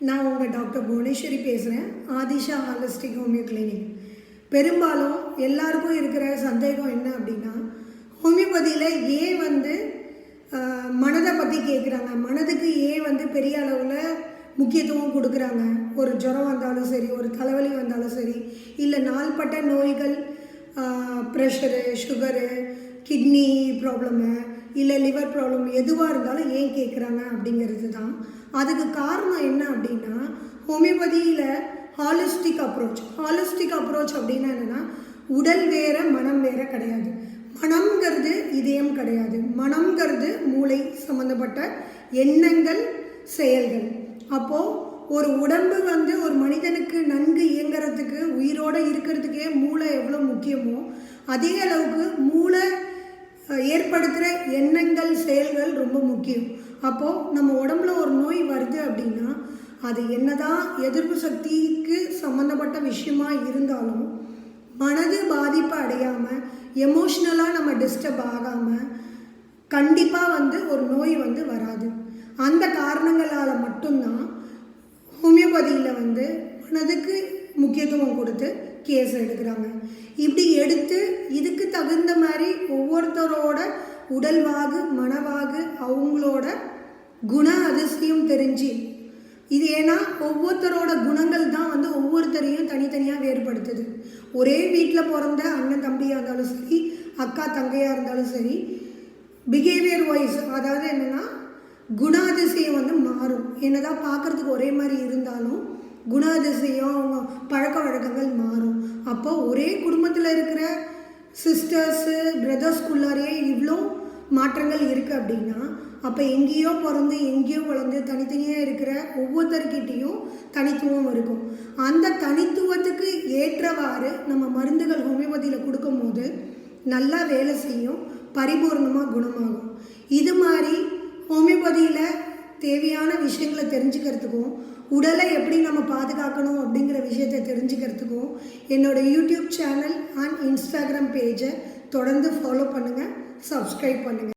நான் உங்கள் டாக்டர் புவனேஸ்வரி பேசுகிறேன். Aadhisha holistic homeo clinic. பெரும்பாலும் எல்லாருக்கும் இருக்கிற சந்தேகம் என்ன அப்படின்னா, ஹோமியோபதியில் ஏன் மனதை பற்றி கேட்குறாங்க, மனதுக்கு ஏன் பெரிய அளவில் முக்கியத்துவம் கொடுக்குறாங்க. ஒரு ஜுரம் வந்தாலும் சரி, ஒரு தலைவலி வந்தாலும் சரி, இல்லை நாள்பட்ட நோய்கள், ப்ரெஷரு, சுகரு, கிட்னி ப்ராப்ளமு, இல்லை லிவர் ப்ராப்ளம் எதுவாக இருந்தாலும் ஏன் கேட்குறாங்க அப்படிங்கிறது தான். அதுக்கு காரணம் என்ன அப்படின்னா, ஹோமியோபதியில் ஹாலிஸ்டிக் அப்ரோச் அப்படின்னா என்னென்னா, உடல் வேறு மனம் வேறு கிடையாது. மனம்ங்கிறது இதயம் கிடையாது. மனம்ங்கிறது மூளை சம்மந்தப்பட்ட எண்ணங்கள், செயல்கள். அப்போது ஒரு உடம்பு ஒரு மனிதனுக்கு நன்கு இயங்கிறதுக்கு, உயிரோடு இருக்கிறதுக்கே மூளை எவ்வளோ முக்கியமோ, அதே அளவுக்கு மூளை ஏற்படுத்துகிற எண்ணங்கள், செயல்கள் ரொம்ப முக்கியம். அப்போது நம்ம உடம்புல ஒரு நோய் வருது அப்படின்னா, அது என்னதான் எதிர்ப்பு சக்திக்கு சம்மந்தப்பட்ட விஷயமா இருந்தாலும், மனது பாதிப்பு அடையாமல், எமோஷ்னலாக நம்ம டிஸ்டர்ப் ஆகாமல் கண்டிப்பாக ஒரு நோய் வராது. அந்த காரணங்களால் மட்டும்தான் ஹோமியோபதியில் மனதுக்கு முக்கியத்துவம் கொடுத்து கேஸ் எடுக்கிறாங்க. இப்படி எடுத்து இதுக்கு தகுந்த மாதிரி ஒவ்வொருத்தரோட உடல்வாகு, மனவாகு, அவங்களோட குண அதிசயம் தெரிஞ்சு, இது ஏன்னா ஒவ்வொருத்தரோட குணங்கள் தான் ஒவ்வொருத்தரையும் தனித்தனியாக வேறுபடுத்துது. ஒரே வீட்டில் பிறந்த அண்ணன் தம்பியாக இருந்தாலும் சரி, அக்கா தங்கையாக இருந்தாலும் சரி, பிஹேவியர் வைஸ், அதாவது என்னென்னா குணாதிசயம் மாறும். என்னதான் பார்க்குறதுக்கு ஒரே மாதிரி இருந்தாலும் குணாதிசயம், அவங்க பழக்க வழக்கங்கள் மாறும். அப்போ ஒரே குடும்பத்தில் இருக்கிற சிஸ்டர்ஸு, பிரதர்ஸ்குள்ளாரே இவ்வளோ மாற்றங்கள் இருக்குது அப்படின்னா, அப்போ எங்கேயோ பிறந்து எங்கேயோ வளர்ந்து தனித்தனியாக இருக்கிற ஒவ்வொருத்தர்கிட்டையும் தனித்துவம் இருக்கும். அந்த தனித்துவத்துக்கு ஏற்றவாறு நம்ம மருந்துகள் ஹோமியோபதியில் கொடுக்கும்போது நல்லா வேலை செய்யும், பரிபூர்ணமாக குணமாகும். இது மாதிரி ஹோமியோபதியில் தேவையான விஷயங்களை தெரிஞ்சுக்கிறதுக்கும், உடலை எப்படி நம்ம பாதுகாக்கணும் அப்படிங்கிற விஷயத்தை தெரிஞ்சுக்கிறதுக்கும் என்னோடய யூடியூப் சேனல் அண்ட் இன்ஸ்டாகிராம் பேஜை தொடர்ந்து ஃபாலோ பண்ணுங்கள், சப்ஸ்கிரைப் பண்ணுங்கள்.